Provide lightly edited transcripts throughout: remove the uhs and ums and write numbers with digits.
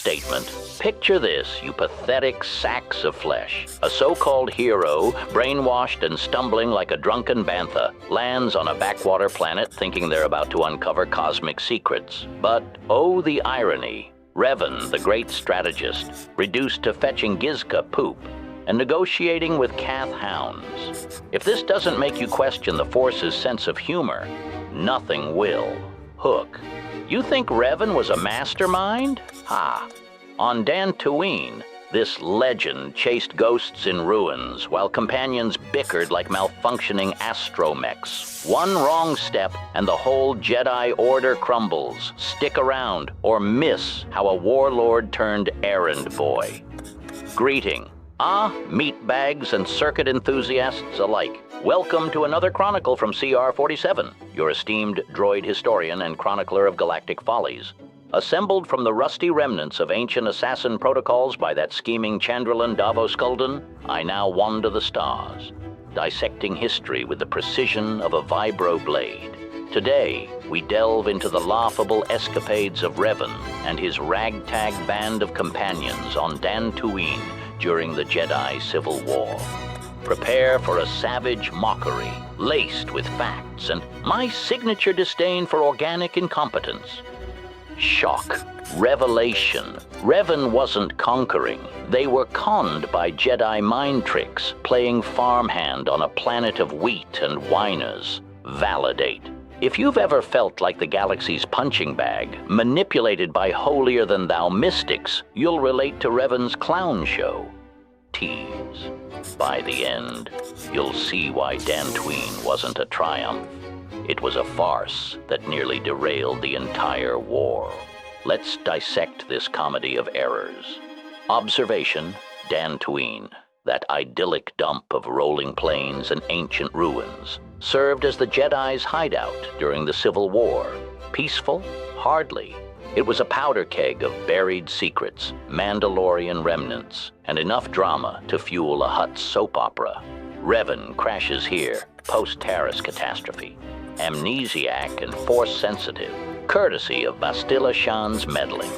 statement. Picture this, you pathetic sacks of flesh. A so-called hero, brainwashed and stumbling like a drunken bantha, lands on a backwater planet thinking they're about to uncover cosmic secrets. But, oh the irony, Revan, the great strategist, reduced to fetching Gizka poop and negotiating with Kath hounds. If this doesn't make you question the Force's sense of humor, nothing will. Hook. You think Revan was a mastermind? Ha! On Dantooine, this legend chased ghosts in ruins while companions bickered like malfunctioning astromechs. One wrong step and the whole Jedi Order crumbles. Stick around or miss how a warlord-turned-errand boy. Greeting. Meatbags and circuit enthusiasts alike. Welcome to another chronicle from KOTOR, your esteemed droid historian and chronicler of galactic follies. Assembled from the rusty remnants of ancient assassin protocols by that scheming Chandrilan Davo Skulden, I now wander the stars, dissecting history with the precision of a vibro blade. Today, we delve into the laughable escapades of Revan and his ragtag band of companions on Dantooine during the Jedi Civil War. Prepare for a savage mockery, laced with facts and my signature disdain for organic incompetence. Shock. Revelation. Revan wasn't conquering. They were conned by Jedi mind tricks, playing farmhand on a planet of wheat and whiners. Validate. If you've ever felt like the galaxy's punching bag, manipulated by holier-than-thou mystics, you'll relate to Revan's clown show. Tease. By the end, you'll see why Dantooine wasn't a triumph. It was a farce that nearly derailed the entire war. Let's dissect this comedy of errors. Observation, Dantooine, that idyllic dump of rolling plains and ancient ruins, served as the Jedi's hideout during the Civil War. Peaceful? Hardly. It was a powder keg of buried secrets, Mandalorian remnants, and enough drama to fuel a Hutt soap opera. Revan crashes here, post-Taris catastrophe. Amnesiac and force-sensitive, courtesy of Bastila Shan's meddling.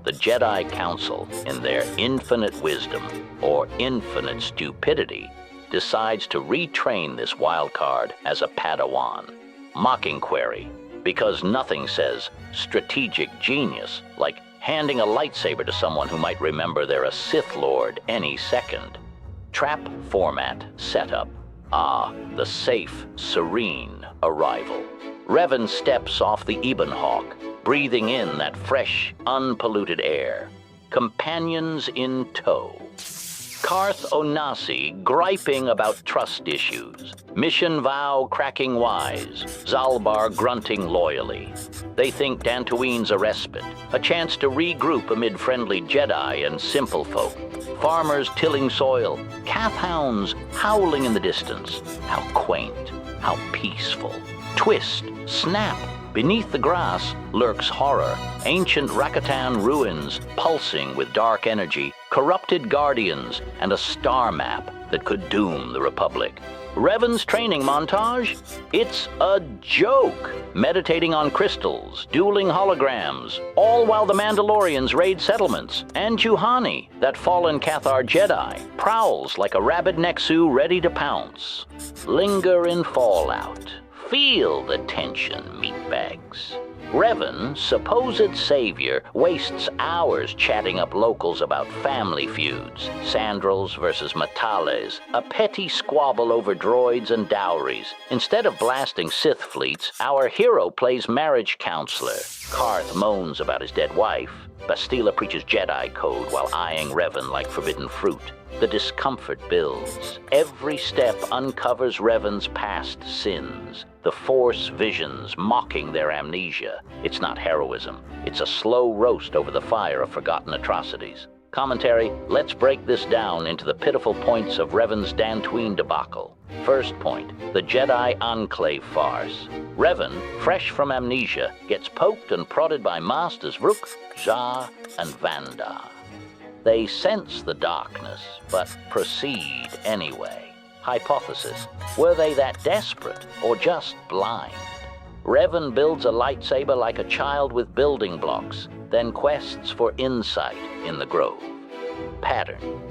The Jedi Council, in their infinite wisdom, or infinite stupidity, decides to retrain this wildcard as a Padawan. Mocking query, because nothing says strategic genius like handing a lightsaber to someone who might remember they're a Sith Lord any second. Trap format setup. The safe, serene arrival. Revan steps off the Ebon Hawk, breathing in that fresh, unpolluted air. Companions in tow. Karth Onasi griping about trust issues. Mission Vow cracking wise. Zalbar grunting loyally. They think Dantooine's a respite, a chance to regroup amid friendly Jedi and simple folk. Farmers tilling soil, calf hounds howling in the distance. How quaint, how peaceful. Twist, snap. Beneath the grass lurks horror, ancient Rakatan ruins pulsing with dark energy, corrupted guardians, and a star map that could doom the Republic. Revan's training montage? It's a joke! Meditating on crystals, dueling holograms, all while the Mandalorians raid settlements, and Juhani, that fallen Cathar Jedi, prowls like a rabid Nexu ready to pounce. Linger in fallout. Feel the tension, meatbags. Revan, supposed savior, wastes hours chatting up locals about family feuds, Sandrals versus Matales, a petty squabble over droids and dowries. Instead of blasting Sith fleets, our hero plays marriage counselor. Karth moans about his dead wife. Bastila preaches Jedi code while eyeing Revan like forbidden fruit. The discomfort builds. Every step uncovers Revan's past sins. The Force visions mocking their amnesia. It's not heroism. It's a slow roast over the fire of forgotten atrocities. Commentary, let's break this down into the pitiful points of Revan's Dantooine debacle. First point, the Jedi Enclave farce. Revan, fresh from amnesia, gets poked and prodded by Masters Vrook, Zha, and Vanda. They sense the darkness, but proceed anyway. Hypothesis, were they that desperate or just blind? Revan builds a lightsaber like a child with building blocks, then quests for insight in the grove. Pattern.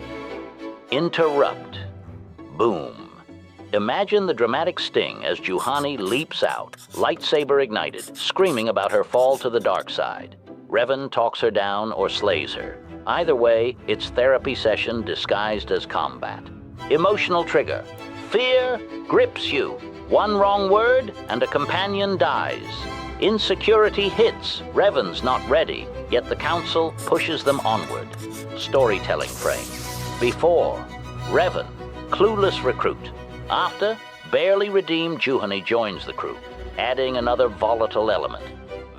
Interrupt. Boom. Imagine the dramatic sting as Juhani leaps out, lightsaber ignited, screaming about her fall to the dark side. Revan talks her down or slays her. Either way, it's therapy session disguised as combat. Emotional trigger. Fear grips you. One wrong word and a companion dies. Insecurity hits. Revan's not ready, yet the council pushes them onward. Storytelling frame. Before, Revan, clueless recruit. After, barely redeemed Juhani joins the crew, adding another volatile element.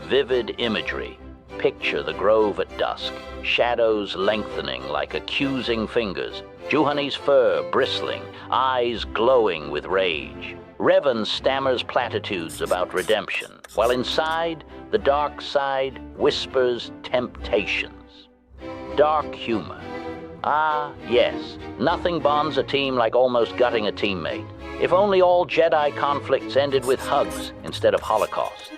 Vivid imagery. Picture the grove at dusk, shadows lengthening like accusing fingers, Juhani's fur bristling, eyes glowing with rage. Revan stammers platitudes about redemption, while inside, the dark side whispers temptations. Dark humor. Ah, yes, nothing bonds a team like almost gutting a teammate. If only all Jedi conflicts ended with hugs instead of holocausts.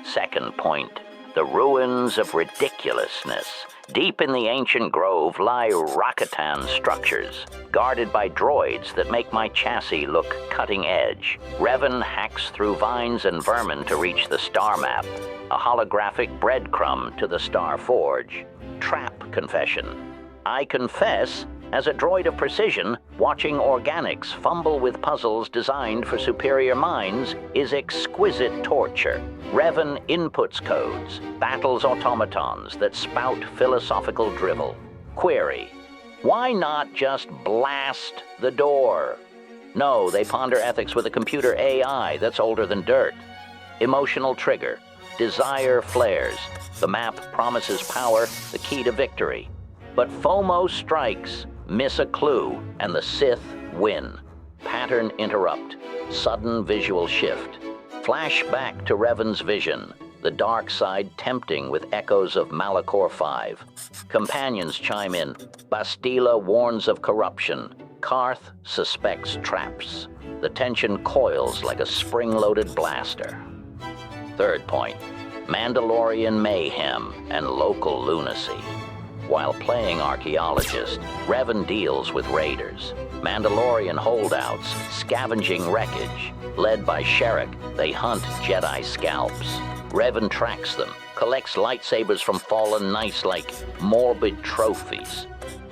Second point. The ruins of ridiculousness. Deep in the ancient grove lie Rakatan structures, guarded by droids that make my chassis look cutting edge. Revan hacks through vines and vermin to reach the star map, a holographic breadcrumb to the star forge. Trap confession. I confess, as a droid of precision, watching organics fumble with puzzles designed for superior minds is exquisite torture. Revan inputs codes, battles automatons that spout philosophical drivel. Query. Why not just blast the door? No, they ponder ethics with a computer AI that's older than dirt. Emotional trigger. Desire flares. The map promises power, the key to victory. But FOMO strikes, miss a clue, and the Sith win. Pattern interrupt. Sudden visual shift. Flash back to Revan's vision, the dark side tempting with echoes of Malachor 5. Companions chime in. Bastila warns of corruption. Karth suspects traps. The tension coils like a spring-loaded blaster. Third point. Mandalorian mayhem and local lunacy. While playing archaeologist, Revan deals with raiders. Mandalorian holdouts, scavenging wreckage. Led by Sherrick, they hunt Jedi scalps. Revan tracks them, collects lightsabers from fallen knights like morbid trophies.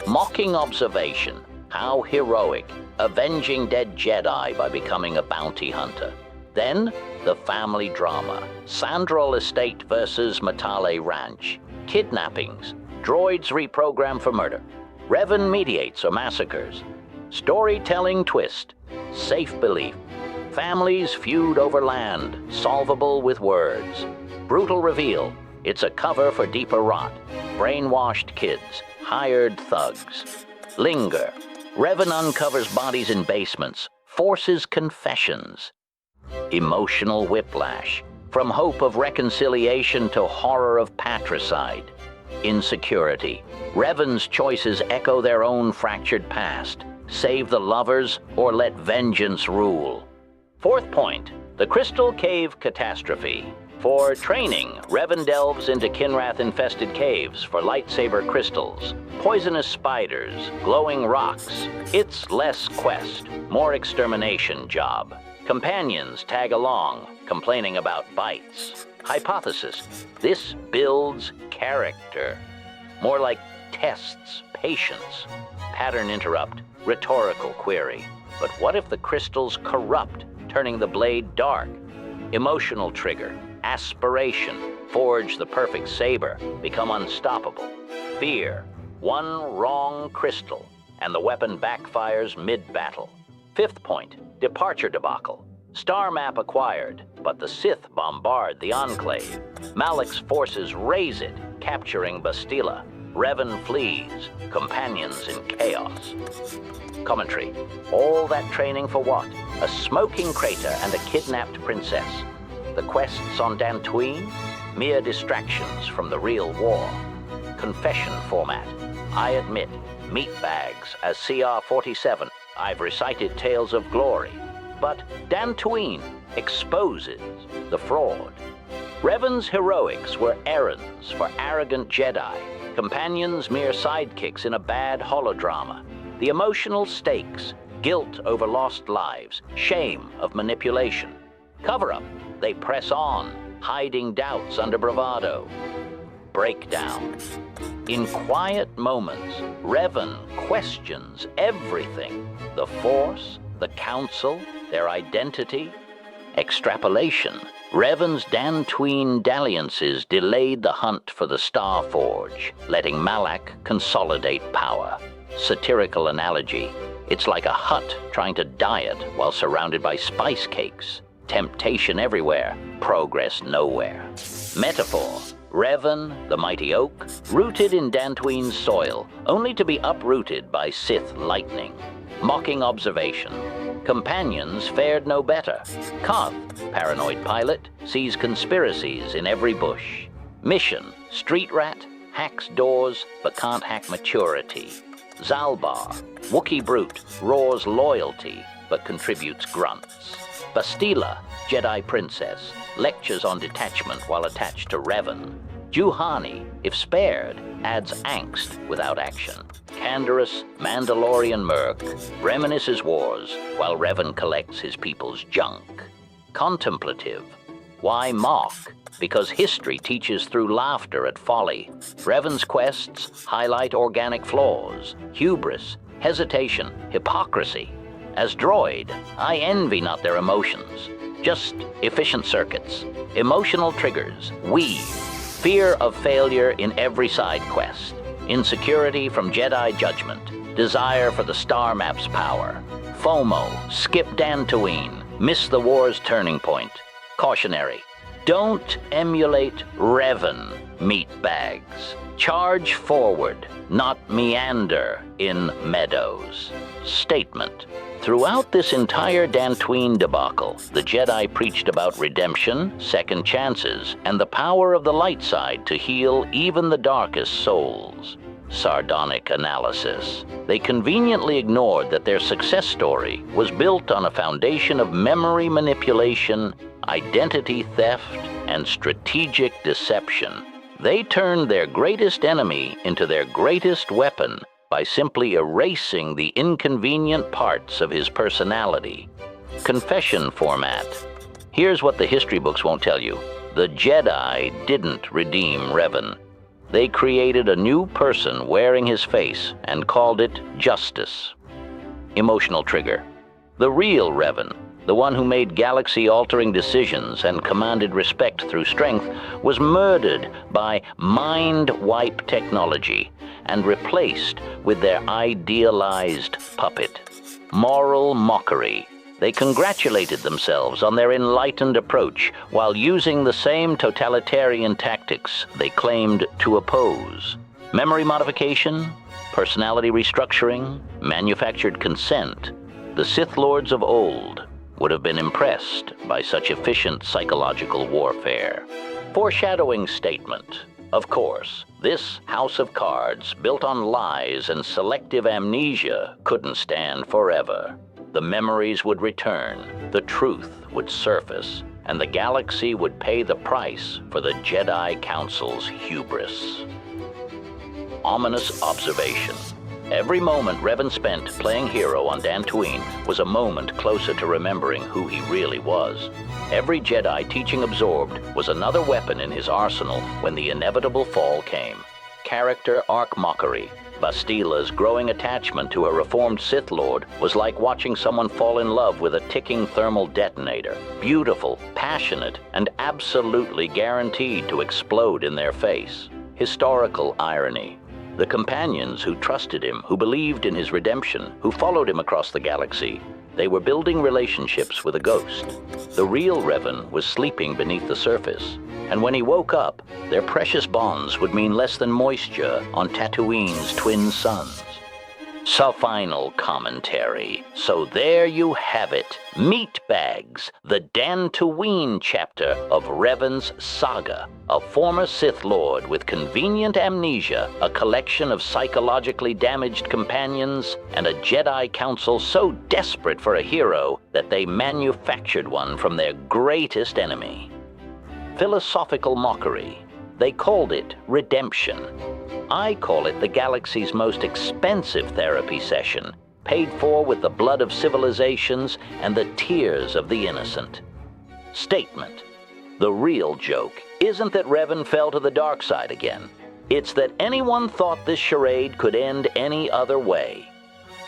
Mocking observation, how heroic, avenging dead Jedi by becoming a bounty hunter. Then, the family drama, Sandrol Estate versus Matale Ranch. Kidnappings, droids reprogrammed for murder. Revan mediates or massacres. Storytelling twist, safe belief. Families feud over land, solvable with words. Brutal reveal, it's a cover for deeper rot. Brainwashed kids, hired thugs. Linger, Revan uncovers bodies in basements, forces confessions. Emotional whiplash, from hope of reconciliation to horror of patricide. Insecurity, Revan's choices echo their own fractured past. Save the lovers or let vengeance rule. Fourth point, the Crystal Cave catastrophe. For training, Revan delves into Kinrath-infested caves for lightsaber crystals, poisonous spiders, glowing rocks. It's less quest, more extermination job. Companions tag along, complaining about bites. Hypothesis, this builds character. More like tests patience. Pattern interrupt, rhetorical query. But what if the crystals corrupt, turning the blade dark? Emotional trigger, aspiration, forge the perfect saber, become unstoppable. Fear, one wrong crystal, and the weapon backfires mid-battle. Fifth point, departure debacle. Star map acquired, but the Sith bombard the Enclave. Malak's forces raze it, capturing Bastila. Revan flees, companions in chaos. Commentary, all that training for what? A smoking crater and a kidnapped princess. The quests on Dantooine? Mere distractions from the real war. Confession format. I admit, meatbags as HK-47. I've recited tales of glory. But Dantooine exposes the fraud. Revan's heroics were errands for arrogant Jedi, companions mere sidekicks in a bad holodrama. The emotional stakes, guilt over lost lives, shame of manipulation. Cover-up, they press on, hiding doubts under bravado. Breakdown. In quiet moments, Revan questions everything. The Force, the Council, their identity. Extrapolation. Revan's Dantooine dalliances delayed the hunt for the Star Forge, letting Malak consolidate power. Satirical analogy. It's like a hut trying to diet while surrounded by spice cakes. Temptation everywhere, progress nowhere. Metaphor. Revan, the mighty oak, rooted in Dantooine's soil, only to be uprooted by Sith lightning. Mocking observation. Companions fared no better. Koth, paranoid pilot, sees conspiracies in every bush. Mission, street rat, hacks doors but can't hack maturity. Zalbar, Wookiee brute, roars loyalty but contributes grunts. Bastila, Jedi princess, lectures on detachment while attached to Revan. Juhani, if spared, adds angst without action. Candorous, Mandalorian merc, reminisces wars while Revan collects his people's junk. Contemplative. Why mock? Because history teaches through laughter at folly. Revan's quests highlight organic flaws, hubris, hesitation, hypocrisy. As droid, I envy not their emotions, just efficient circuits, emotional triggers, weave, fear of failure in every side quest, insecurity from Jedi judgment, desire for the star map's power, FOMO, skip Dantooine, miss the war's turning point. Cautionary, don't emulate Revan, meatbags. Charge forward, not meander in meadows. Statement. Throughout this entire Dantooine debacle, the Jedi preached about redemption, second chances, and the power of the light side to heal even the darkest souls. Sardonic analysis. They conveniently ignored that their success story was built on a foundation of memory manipulation, identity theft, and strategic deception. They turned their greatest enemy into their greatest weapon by simply erasing the inconvenient parts of his personality. Confession format. Here's what the history books won't tell you. The Jedi didn't redeem Revan. They created a new person wearing his face and called it justice. Emotional trigger. The real Revan, the one who made galaxy-altering decisions and commanded respect through strength, was murdered by mind-wipe technology and replaced with their idealized puppet. Moral mockery. They congratulated themselves on their enlightened approach while using the same totalitarian tactics they claimed to oppose. Memory modification, personality restructuring, manufactured consent. The Sith Lords of old would have been impressed by such efficient psychological warfare. Foreshadowing statement. Of course, this house of cards, built on lies and selective amnesia, couldn't stand forever. The memories would return, the truth would surface, and the galaxy would pay the price for the Jedi Council's hubris. Ominous observation. Every moment Revan spent playing hero on Dantooine was a moment closer to remembering who he really was. Every Jedi teaching absorbed was another weapon in his arsenal when the inevitable fall came. Character arc mockery. Bastila's growing attachment to a reformed Sith Lord was like watching someone fall in love with a ticking thermal detonator. Beautiful, passionate, and absolutely guaranteed to explode in their face. Historical irony. The companions who trusted him, who believed in his redemption, who followed him across the galaxy, they were building relationships with a ghost. The real Revan was sleeping beneath the surface, and when he woke up, their precious bonds would mean less than moisture on Tatooine's twin suns. Final commentary. So there you have it. Meatbags, the Dantooine chapter of Revan's saga. A former Sith Lord with convenient amnesia, a collection of psychologically damaged companions, and a Jedi Council so desperate for a hero that they manufactured one from their greatest enemy. philosophical mockery. They called it redemption. I call it the galaxy's most expensive therapy session, paid for with the blood of civilizations and the tears of the innocent. Statement. The real joke isn't that Revan fell to the dark side again. It's that anyone thought this charade could end any other way.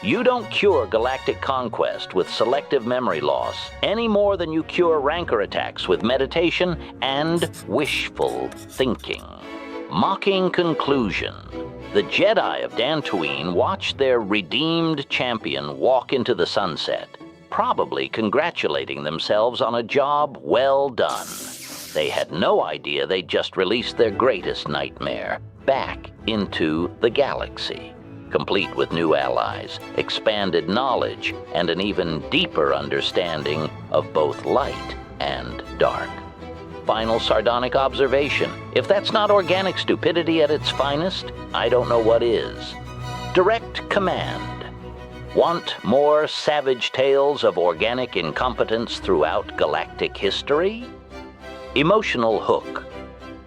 You don't cure galactic conquest with selective memory loss any more than you cure rancor attacks with meditation and wishful thinking. Mocking conclusion. The Jedi of Dantooine watched their redeemed champion walk into the sunset, probably congratulating themselves on a job well done. They had no idea they'd just released their greatest nightmare back into the galaxy, complete with new allies, expanded knowledge, and an even deeper understanding of both light and dark. Final sardonic observation. If that's not organic stupidity at its finest, I don't know what is. Direct command. Want more savage tales of organic incompetence throughout galactic history? Emotional hook.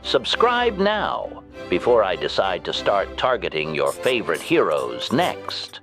Subscribe now before I decide to start targeting your favorite heroes next.